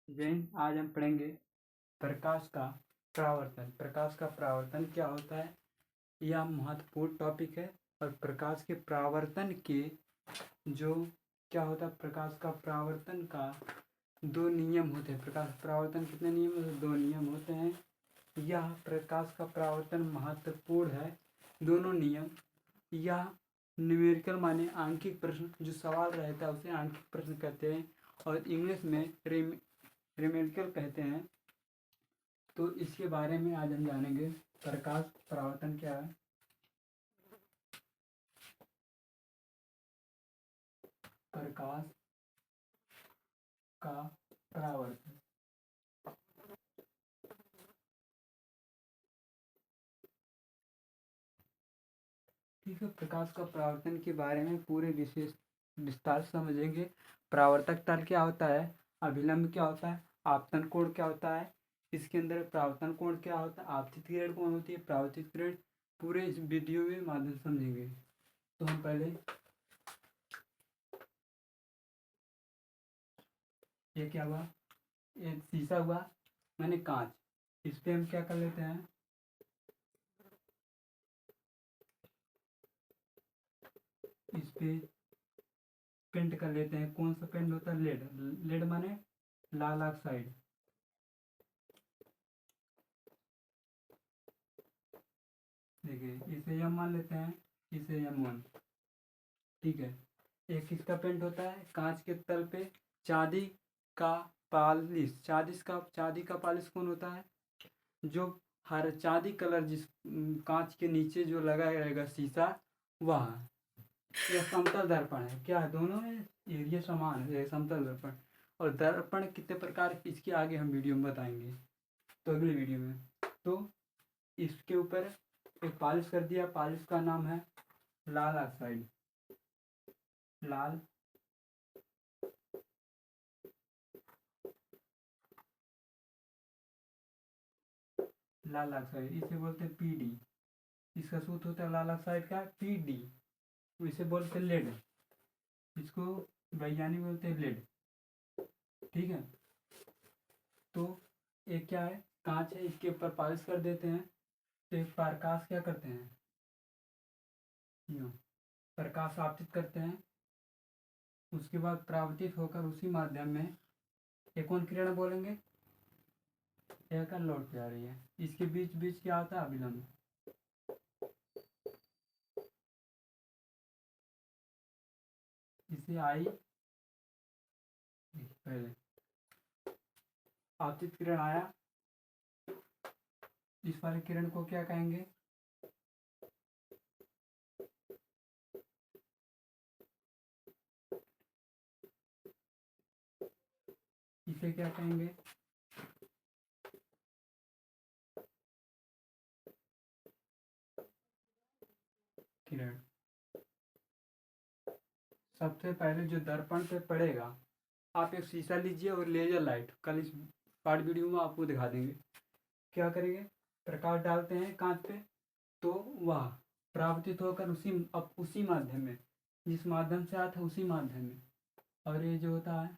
जैन आज हम पढ़ेंगे प्रकाश का परावर्तन। प्रकाश का परावर्तन क्या होता है, यह महत्वपूर्ण टॉपिक है। और प्रकाश के परावर्तन के जो क्या होता है, प्रकाश का परावर्तन का दो नियम होते हैं। प्रकाश परावर्तन कितने नियम होते हैं? दो नियम होते हैं। यह प्रकाश का परावर्तन महत्वपूर्ण है, दोनों नियम। यह न्यूमेरिकल माने आंकिक प्रश्न, जो सवाल रहता है उसे आंकिक प्रश्न कहते हैं और इंग्लिश में न्यूमेरिकल कहते हैं। तो इसके बारे में आज हम जानेंगे। प्रकाश परावर्तन क्या है? प्रकाश का परावर्तन। ठीक है, प्रकाश का परावर्तन के बारे में पूरे विस्तार से समझेंगे। परावर्तक तल क्या होता है, अभिलंब क्या होता है, आपतन कोण क्या होता है, इसके अंदर परावर्तन कोण क्या होता है, आपतित किरण कौन होती है, परावर्तित किरण, पूरे इस वीडियो में माध्यम समझेंगे। तो हम पहले ये क्या हुआ, एक शीशा हुआ माने कांच, इस पे हम क्या कर लेते हैं, इस पे पेंट कर लेते हैं। कौन सा पेंट होता है? लेड। लेड माने लाल ऑक्साइड। देखिए इसे एम मान लेते हैं, इसे M1। ठीक है, एक किसका पेंट होता है, कांच के तल पे चांदी का पॉलिश। चांदी का पॉलिश कौन होता है? जो हर चांदी कलर जिस कांच के नीचे जो लगा रहेगा शीशा, वह। यह समतल दर्पण है। क्या है? दोनों में एरिया समान है, ये समतल दर्पण। और दर्पण कितने प्रकार के, इसके आगे हम वीडियो में बताएंगे, तो अगली वीडियो में। तो इसके ऊपर एक पॉलिश कर दिया, पॉलिश का नाम है लाल ऑक्साइड। लाल लाल ऑक्साइड, इसे बोलते हैं PD। इसका सूत्र होता है लाल ऑक्साइड का PD। इसे बोलते हैं लेड, इसको वैज्ञानिक बोलते हैं लेड। ठीक है, तो एक क्या है, कांच है, इसके ऊपर पॉलिश कर देते हैं, तो एक प्रकाश क्या करते हैं, यूं प्रकाश आपतित करते हैं। उसके बाद परावर्तित होकर उसी माध्यम में एक कौन किरण बोलेंगे, एक लौट के आ रही है। इसके बीच बीच क्या आता है, अभिलंब। इसे आई पहले आपतित किरण आया, इस वाले किरण को क्या कहेंगे, इसे क्या कहेंगे, किरण। सबसे पहले जो दर्पण पे पड़ेगा, आप एक शीशा लीजिए और लेजर लाइट, कल इस पार्ट वीडियो में आपको दिखा देंगे। क्या करेंगे, प्रकाश डालते हैं कांच पे, तो वह परावर्तित होकर उसी माध्यम में, जिस माध्यम से आता है उसी माध्यम में। और ये जो होता है,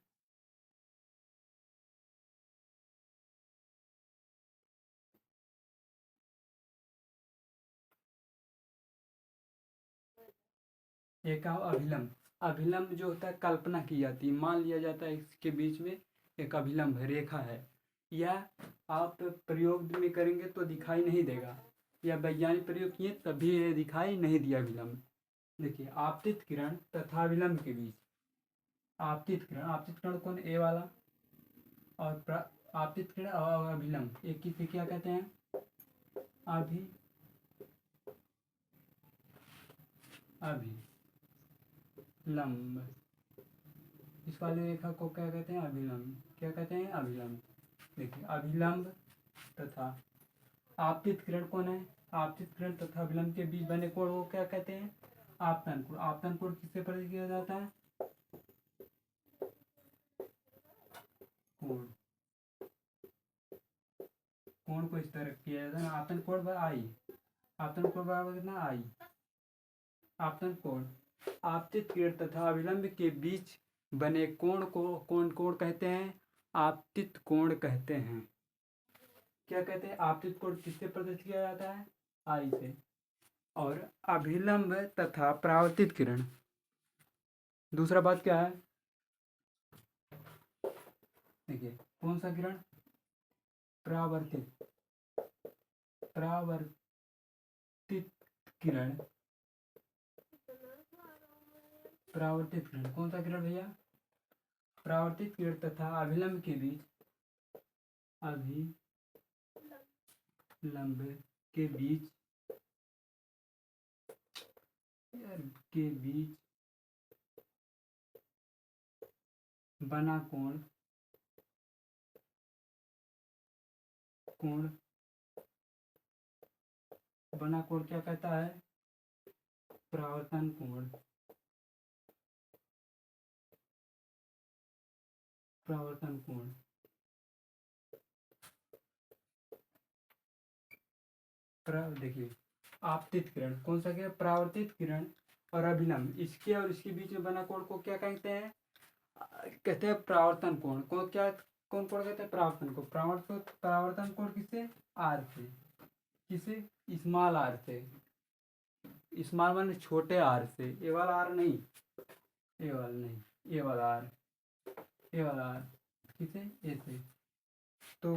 एक अभिलंब। अभिलंब जो होता है, कल्पना की जाती है, मान लिया जाता है इसके बीच में एक अभिलंब है, रेखा है। यह आप प्रयोग में करेंगे तो दिखाई नहीं देगा, या वैज्ञानिक प्रयोग किए तभी ये दिखाई नहीं दिया अभिलंब। देखिए आपतित किरण तथा अभिलंब के बीच, आपतित किरण कौन, ए वाला, और आपतित किरण और अभिलंब एक ही से क्या कहते हैं, अभिलंब। इस वाले रेखा को क्या कहते हैं, अभिलंब। क्या कहते हैं, अभिलंब। देखिए अभिलंब तथा आपतित किरण कौन है, आपतित किरण तथा अभिलंब के बीच बने कोण को क्या कहते हैं, आपतन कोण। आपतन कोण किससे प्रकट किया जाता है, कोण। कोण को इस तरह किया जाता है, आपतन कोण बाय आई। आपतन कोण बराबर कितना, आई। आपतन कोण आपतित किरण तथा अभिलंब के बीच बने कोण को कोण कहते हैं, आपतित कोण कहते हैं। क्या कहते हैं? आपतित कोण किससे प्रदर्शित किया जाता है? आई से। और अभिलंब तथा परावर्तित किरण, दूसरा बात क्या है? देखिए कौन सा किरण? परावर्तित किरण। परावर्तित किरण कौन सा किरण भैया? परावर्तित किरण तथा अभिलंब के बीच, अभिलंब के बीच बना कोण बना कोण क्या कहता है? परावर्तन कोण। परावर्तन कोण। देखिए आपतित किरण कौन सा किरण? परावर्तित किरण और अभिलंब, इसके और इसके बीच में बना कोण को क्या कहते हैं? कहते हैं परावर्तन कोण। कौन कोण कहते हैं? परावर्तन को। परावर्तन कोण किससे? आर से। किसे? स्मॉल आर से। स्मॉल माने छोटे आर से। ए वाला आर नहीं, ए वाला नहीं, ए वाला आर, ए वाला आर। किसे? ए से। तो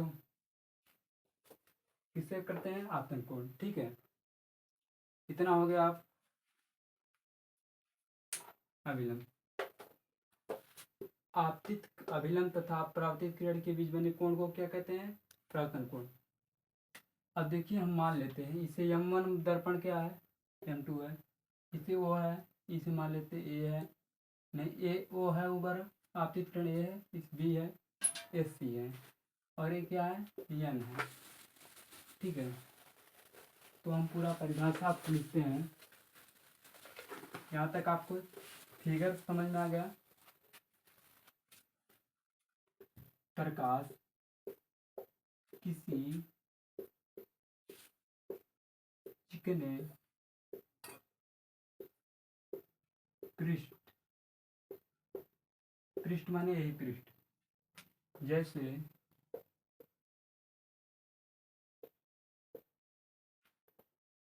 किससे करते हैं? आपतन कोण। ठीक है, इतना हो गया। आप अभिलंब, आपतित अभिलंब तथा परावर्तित किरण के बीच बने कोण को क्या कहते हैं? परावर्तन कोण। अब देखिए हम मान लेते हैं इसे M1 दर्पण क्या है? M2 है। इसे O है, इसे मान लेते A है, नहीं ए O है ऊपर, आपतित किरण A है, इस B है, SC है, और ये क्या है? N है। ठीक है, तो हम पूरा परिभाषा आपको लिखते हैं। यहाँ तक आपको फिगर समझ में आ गया? प्रकाश किसी चिकने पृष्ठ माने यही पृष्ठ, जैसे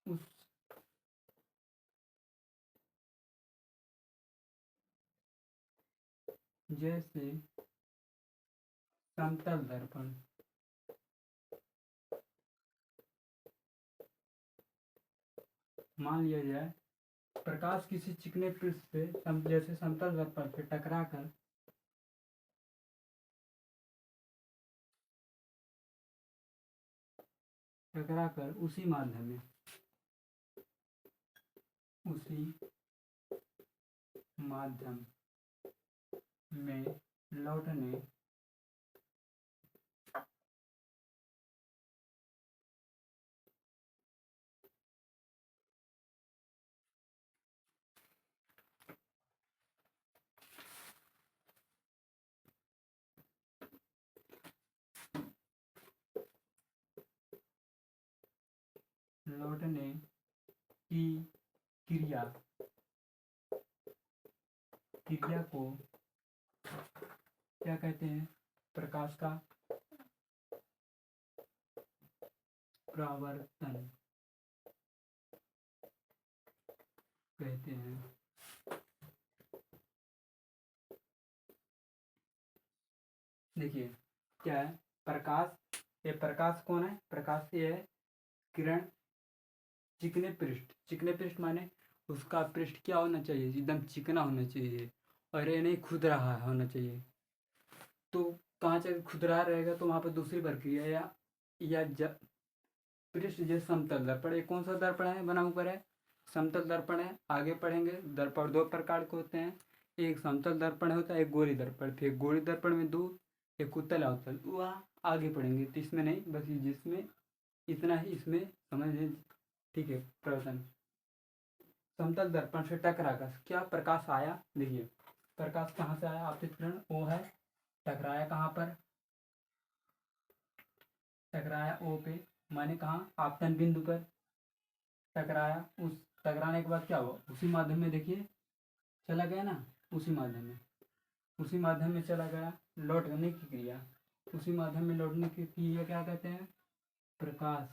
उस जैसे समतल दर्पण, मान लिया जाए प्रकाश किसी चिकने पृष्ठ से जैसे समतल दर्पण से टकराकर उसी माध्यम में लौटने की क्रिया को क्या कहते हैं? प्रकाश का परावर्तन कहते हैं। देखिए क्या है? प्रकाश, ये प्रकाश कौन है? प्रकाश ये है किरण चिकने पृष्ठ माने उसका पृष्ठ क्या होना चाहिए? एकदम चिकना होना चाहिए, और ये नहीं खुद रहा होना चाहिए। तो कहाँ से खुद रहा रहेगा? तो वहाँ पर दूसरी प्रक्रिया या पृष्ठ जैसे समतल दर्पण। ये कौन सा दर्पण है बना ऊपर है? समतल दर्पण है। आगे पढ़ेंगे दर्पण दो प्रकार के होते हैं, एक समतल दर्पण होता है, एक गोली दर्पण। फिर गोली दर्पण में दो, एक उत्तल अवतल, वह आगे पढ़ेंगे। तो इसमें नहीं, बस जिसमें इतना ही इसमें समझ लें। ठीक है, प्रवर्तन समतल दर्पण से टकराकर क्या प्रकाश आया? देखिए प्रकाश कहाँ से आया? आपतित किरण O है, टकराया कहाँ पर? टकराया O पे, माने कहाँ? आपतन बिंदु पर टकराया। उस टकराने के बाद क्या हुआ? उसी माध्यम में देखिए चला गया ना, उसी माध्यम में चला गया। लौटने की क्रिया उसी माध्यम में लौटने की क्रिया क्या कहते हैं? प्रकाश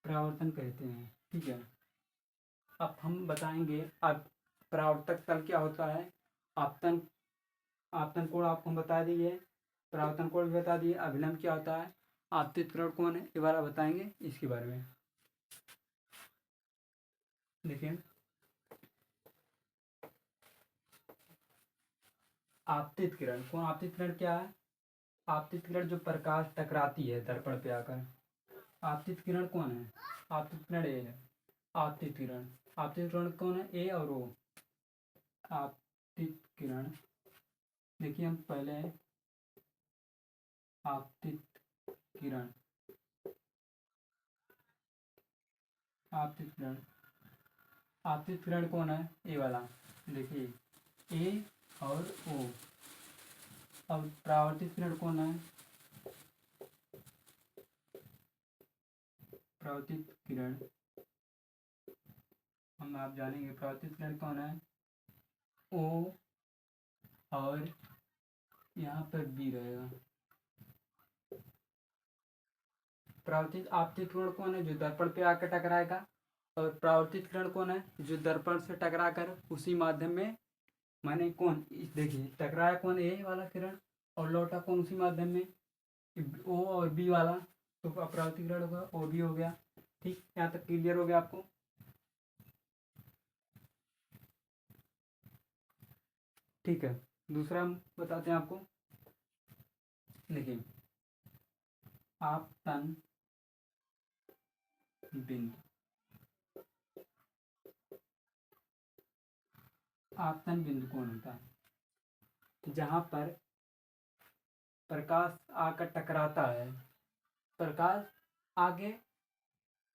परावर्तन कहते हैं। ठीक है, अब हम बताएंगे अब परावर्तक तल क्या होता है। आपतन आपतन कोण आपको हम बता दिए, परावर्तन कोण भी बता दिए। अभिलंब क्या होता है, आपतित किरण कौन है, ये वाला बताएंगे इसके बारे में। देखिए, आपतित किरण कौन, आपतित किरण क्या है? आपतित किरण जो प्रकाश टकराती है दर्पण पे आकर, आपतित किरण कौन है? आपतित किरण ए है। आपतित किरण, आपतित किरण कौन है? ए और ओ। आपतित किरण, देखिए हम पहले आपतित किरण, आपतित किरण, आपतित किरण कौन है? ए वाला। देखिए ए और ओ। अब परावर्तित किरण कौन है? परावर्तित किरण हम आप जानेंगे परावर्तित किरण कौन है? ओ और यहाँ पर बी रहेगा। परावर्तित आपतित किरण कौन है? जो दर्पण पे आकर टकराएगा। और परावर्तित किरण कौन है? जो दर्पण से टकरा कर उसी माध्यम में, माने कौन, देखिए टकराया कौन? ए वाला किरण, और लौटा कौन? उसी माध्यम में, ओ और बी वाला। तो परावर्तित किरण होगा ओ बी हो गया। ठीक, यहाँ तक क्लियर हो गया आपको? ठीक है, दूसरा हम बताते हैं आपको। देखिए, आपतन बिंदु, आपतन बिंदु कौन होता है? जहां पर प्रकाश आकर टकराता है, प्रकाश आगे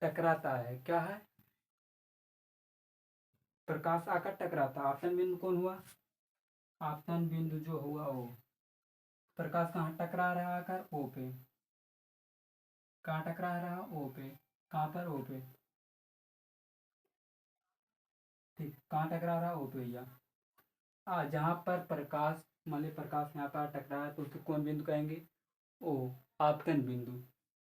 टकराता है, क्या है? प्रकाश आकर टकराता। आपतन बिंदु कौन हुआ? आपतन बिंदु जो हुआ वो प्रकाश कहाँ टकरा रहा है? आकर ओ पे। कहाँ टकरा रहा? ओ पे। कहाँ पर? ओ पे। ठीक, कहाँ टकरा रहा? ओ पे भैया। जहाँ पर प्रकाश, मान ली प्रकाश यहाँ पर टकराया तो उसको कौन बिंदु कहेंगे? ओ, आपतन बिंदु।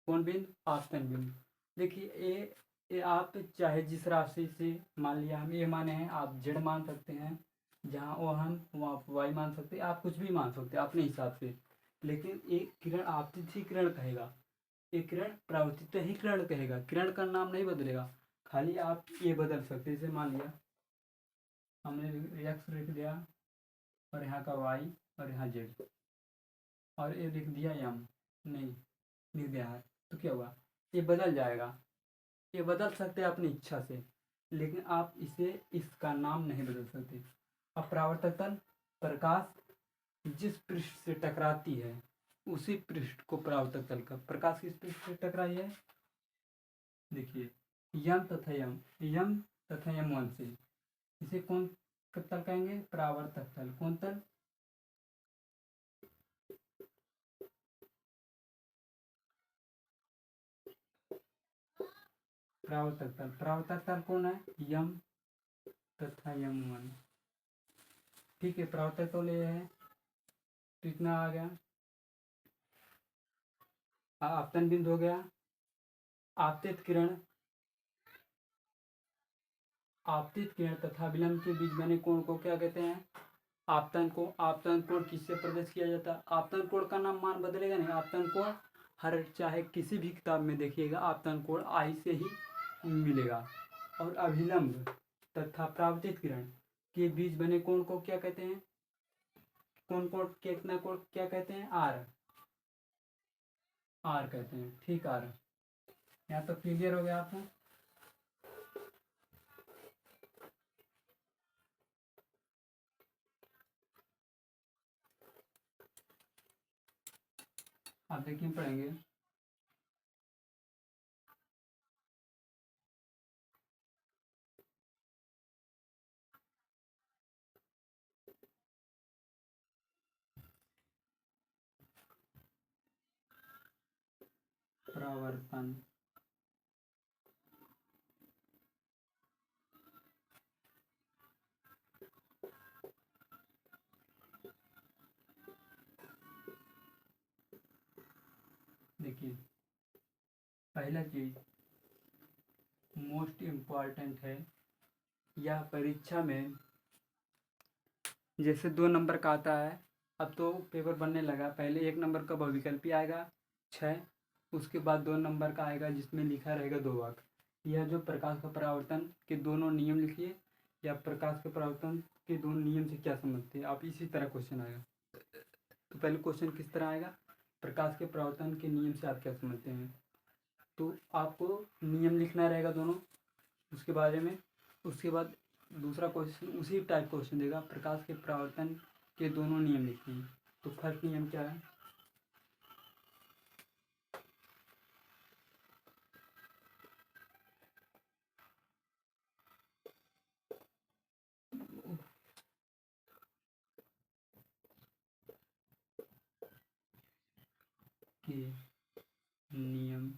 कौन बिंदु? आपतन बिंदु। देखिए ये आप चाहे जिस राशि से, मान लिया हम ए माने हैं, आप जेड मान सकते हैं। जहाँ ओ हम वहाँ आप वाई मान सकते हैं। आप कुछ भी मान सकते हैं अपने हिसाब से। लेकिन एक किरण आपतित ही किरण कहेगा, एक किरण परावर्तित ही किरण कहेगा, किरण का नाम नहीं बदलेगा। खाली आप ये बदल सकते, जैसे मान लिया हमने एक्स लिख दिया और यहाँ का वाई और यहाँ जेड, और ये लिख दिया एम, नहीं लिख दिया है, तो क्या हुआ? ये बदल जाएगा। ये बदल सकते हैं अपनी इच्छा से, लेकिन आप इसे, इसका नाम नहीं बदल सकते। अब परावर्तक तल, प्रकाश जिस पृष्ठ से टकराती है उसी पृष्ठ को परावर्तक तल का, प्रकाश किस पृष्ठ से टकराई है? देखिए यम तथा यम, यम तथा यम वन से, इसे कौन तल कहेंगे? परावर्तक तल। कौन तल? परावर्तक तल। परावर्तक तल कौन है? यम तथा यम वन। ठीक है, परावर्तक तल ये है, तो इतना आ गया। आपतन बिंदु हो गया। आपतित किरण, आपतित किरण तथा विलंब के बीच बने कोण को क्या कहते हैं? आपतन कोण। आपतन कोण किससे प्रदर्शित किया जाता है? आपतन कोण का नाम मान बदलेगा नहीं। आपतन कोण हर, चाहे किसी भी किताब में देखिएगा, आपतन कोण आई से ही मिलेगा। और अभिलंब तथा परावर्तित किरण के बीच बने कोण को क्या कहते हैं? कौन कोण, कितना कोण क्या कहते हैं? आर, आर कहते हैं। ठीक, आर। यहाँ तो क्लियर हो गया आपको? आप देखिए पढ़ेंगे। परावर्तन, देखिए पहला चीज मोस्ट इम्पॉर्टेंट है, या परीक्षा में जैसे 2 नंबर का आता है, अब तो पेपर बनने लगा, पहले 1 नंबर का बहुविकल्पी आएगा 6, उसके बाद 2 नंबर का आएगा जिसमें लिखा रहेगा 2 वाक्य। यह जो प्रकाश का परावर्तन के दोनों नियम लिखिए, या प्रकाश के परावर्तन के दोनों नियम से क्या समझते हैं आप, इसी तरह क्वेश्चन आएगा। तो पहले क्वेश्चन किस तरह आएगा, प्रकाश के परावर्तन के नियम से आप क्या समझते हैं, तो आपको नियम लिखना रहेगा दोनों उसके बारे में। उसके बाद दूसरा क्वेश्चन उसी टाइप क्वेश्चन देगा, प्रकाश के परावर्तन के दोनों नियम लिखिए। तो फर्स्ट नियम क्या है, के नियम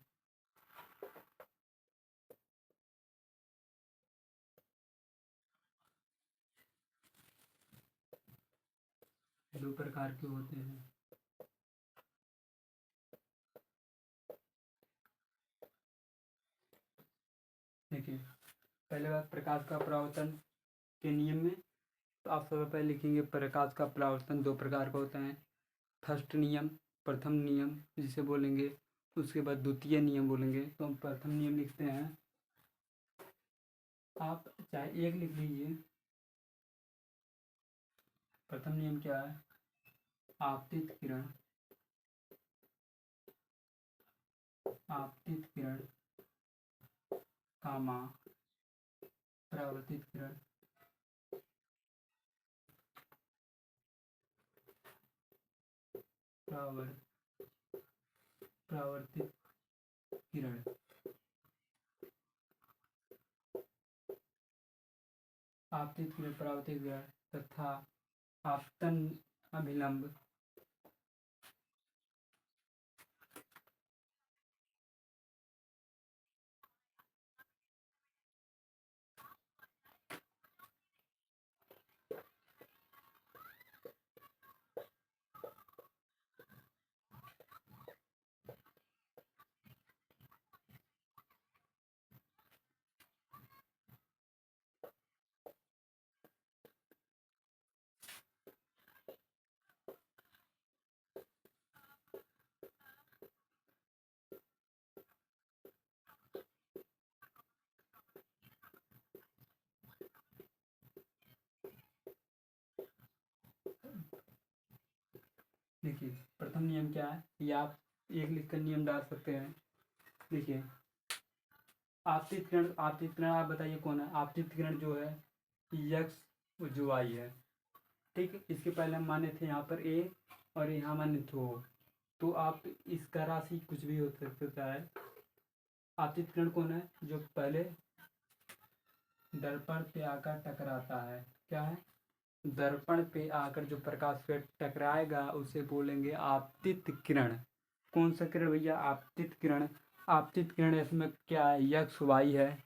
दो प्रकार के होते हैं। देखिए पहले बात प्रकाश का परावर्तन के नियम में, तो आप सबसे पहले लिखेंगे प्रकाश का परावर्तन 2 प्रकार का होता है। फर्स्ट नियम, प्रथम नियम जिसे बोलेंगे, उसके बाद द्वितीय नियम बोलेंगे। तो हम प्रथम नियम लिखते हैं, आप चाहे 1 लिख लीजिए। प्रथम नियम क्या है, आपतित किरण कामा परावर्तित किरण परावर्तित किरण आपतित किरण परावर्तित किरण तथा आपतन अभिलंब देखिए प्रथम नियम क्या है, ये आप 1 लिखकर नियम डाल सकते हैं। देखिए आपतित किरण आप बताइए कौन है, आपतित किरण जो है यक्स जो वाई है, ठीक है। इसके पहले हम माने थे यहाँ पर ए और यहाँ माने थे ओ, तो आप इसका राशि कुछ भी हो सकता है। आपतित किरण कौन है, जो पहले दर्पण पे आकर टकराता है, क्या है, दर्पण पे आकर जो प्रकाश पे टकराएगा उसे बोलेंगे आपतित किरण। कौन सा किरण भैया, आपतित किरण। आपतित किरण इसमें क्या है, यक्स वाई है,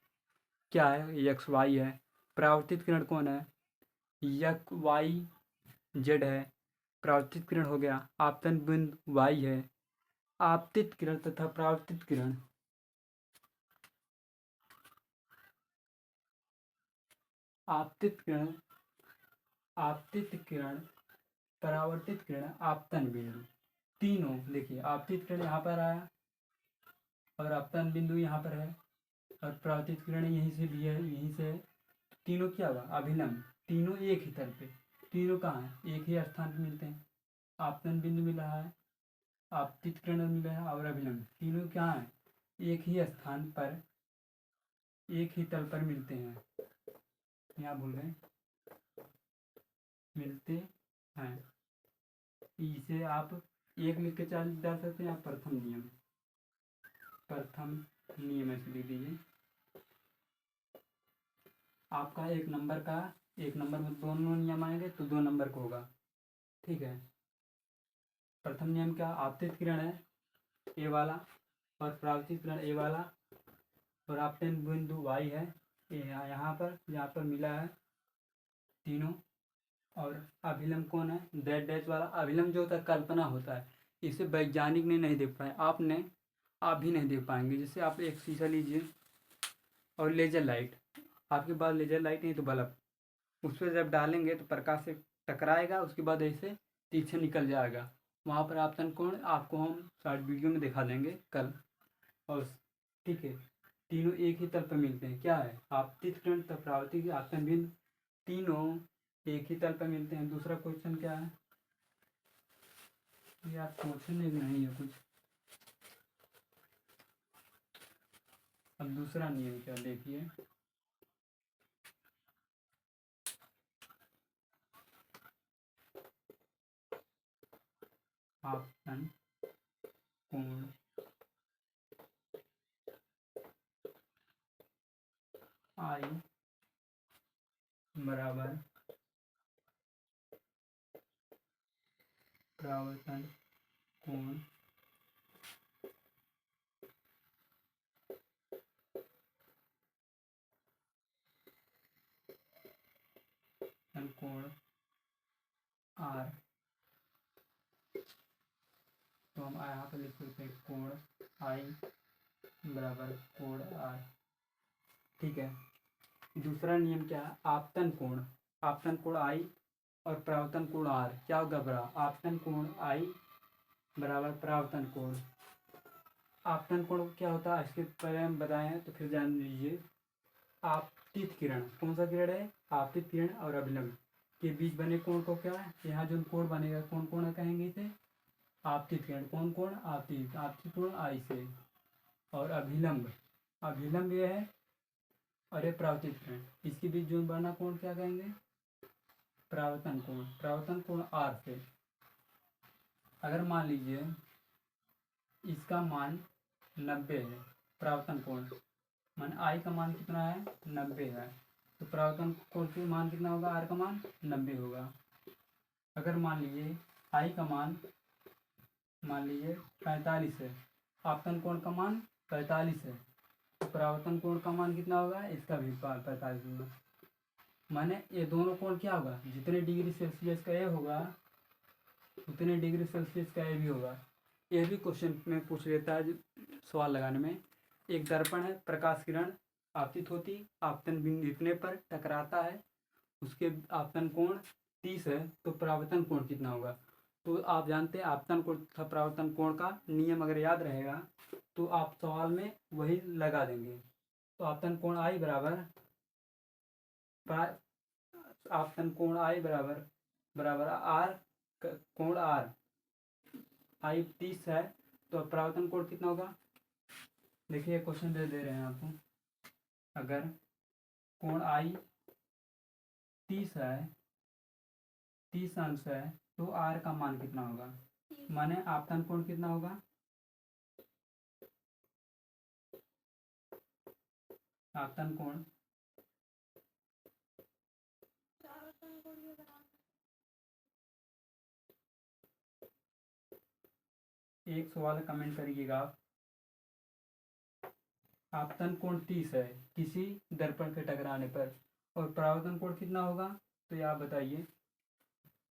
क्या है, यक्स वाई है। परावर्तित किरण कौन है, यक वाई जेड है। परावर्तित किरण हो गया, आपतन बिंदु वाई है। आपतित किरण तथा परावर्तित किरण आपतित किरण परावर्तित किरण आपतन बिंदु, तीनों देखिए आपतित किरण यहाँ पर आया और आपतन बिंदु यहाँ पर है, और परावर्तित किरण यहीं से भी है, यहीं से है। तीनों क्या हुआ, अभिलंब, तीनों एक ही तल पे, तीनों कहाँ है, एक ही स्थान पे मिलते हैं। आपतन बिंदु मिल रहा है, आपतित किरण मिल रहा है और अभिलंब, तीनों क्या है, एक ही स्थान पर एक ही तल पर मिलते हैं। यहाँ भूल गए, मिलते हैं। इसे आप 1 लिख के डाल सकते हैं, आप प्रथम नियम ऐसे लिख दीजिए। आपका 1 नंबर में दोनों नियम आएंगे तो 2 नंबर का होगा, ठीक है। प्रथम नियम क्या, आपतित किरण है ए वाला और परावर्तित किरण ए वाला, और आपतन बिंदु वाई है यहाँ पर मिला है तीनों। और अभिलंब कौन है, डैश डैश वाला अभिलंब जो होता है कल्पना होता है, इसे वैज्ञानिक ने नहीं देख पाए, आप भी नहीं देख पाएंगे। जैसे आप एक शीशा लीजिए और लेजर लाइट, आपके पास लेजर लाइट नहीं तो बल्ब, उस पर जब डालेंगे तो प्रकाश से टकराएगा, उसके बाद ऐसे पीछे निकल जाएगा। वहाँ पर आपतन कोण आपको हम शॉर्ट वीडियो में दिखा देंगे कल। और ठीक है, तीनों एक ही तल पर मिलते हैं। क्या है? आपतित किरण तथा परावर्तित आपतन बिंदु तीनों एक ही तल पर मिलते हैं। दूसरा क्वेश्चन क्या है? यार क्वेश्चन नहीं है कुछ। अब दूसरा नियम क्या देखिए, आपतन कोण आई बराबर परावर्तन कोण कोण आर। तो हम यहाँ पर लिख सकते हैं कोण आई बराबर कोण आर। ठीक है, दूसरा नियम क्या है? आपतन कोण आई और परावर्तन कोण आर क्या होगा? बराबर आपतन कोण आई बराबर परावर्तन कोण। आपतन कोण क्या होता है इसके पहले हम बताए हैं, तो फिर जान लीजिए। आपतित किरण, कौन सा किरण है? आपतित किरण और अभिलंब के बीच बने कोण को क्या है? यहाँ जो कोण बनेगा कौन कोण कहेंगे इसे? आपतित किरण। कौन कोण? आपतित कोण आई से। और अभिलंब यह है, और ये परावर्तित किरण, इसके बीच जो बना कोण क्या कहेंगे? परावर्तन कोण आर से। अगर मान लीजिए इसका मान 90 है, परावर्तन कोण मान आई का मान कितना है? 90 है, तो परावर्तन कोण का मान कितना होगा? आर का मान 90 होगा। अगर मान लीजिए आई का मान 45 है, आपतन कोण का मान 45 है, तो परावर्तन कोण का मान कितना होगा? इसका भी 45 होगा। माने ये दोनों कोण क्या होगा? जितने डिग्री सेल्सियस का ये होगा उतने डिग्री सेल्सियस का ये भी होगा। ये भी क्वेश्चन में पूछ लेता है सवाल लगाने में। एक दर्पण है, प्रकाश किरण आपतित होती, आपतन बिंदु इतने पर टकराता है, उसके आपतन कोण 30 है, तो परावर्तन कोण कितना होगा? तो आप जानते हैं आपतन कोण तथा परावर्तन कोण का नियम अगर याद रहेगा तो आप सवाल में वही लगा देंगे। तो आपतन कोण आई बराबर आपतन कोण आई बराबर आर कोण आर। आई 30 है, तो परावर्तन कोण कितना होगा? देखिए क्वेश्चन दे रहे हैं आपको। अगर कोण आई 30 है, 30 अंश है, तो आर का मान कितना होगा? माने आपतन कोण कितना होगा? आपतन कोण एक सवाल कमेंट करिएगा आप। आपतन कोण 30 है किसी दर्पण के टकराने पर, और परावर्तन कोण कितना होगा? तो ये आप बताइए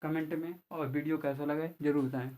कमेंट में, और वीडियो कैसा लगा जरूर बताएं।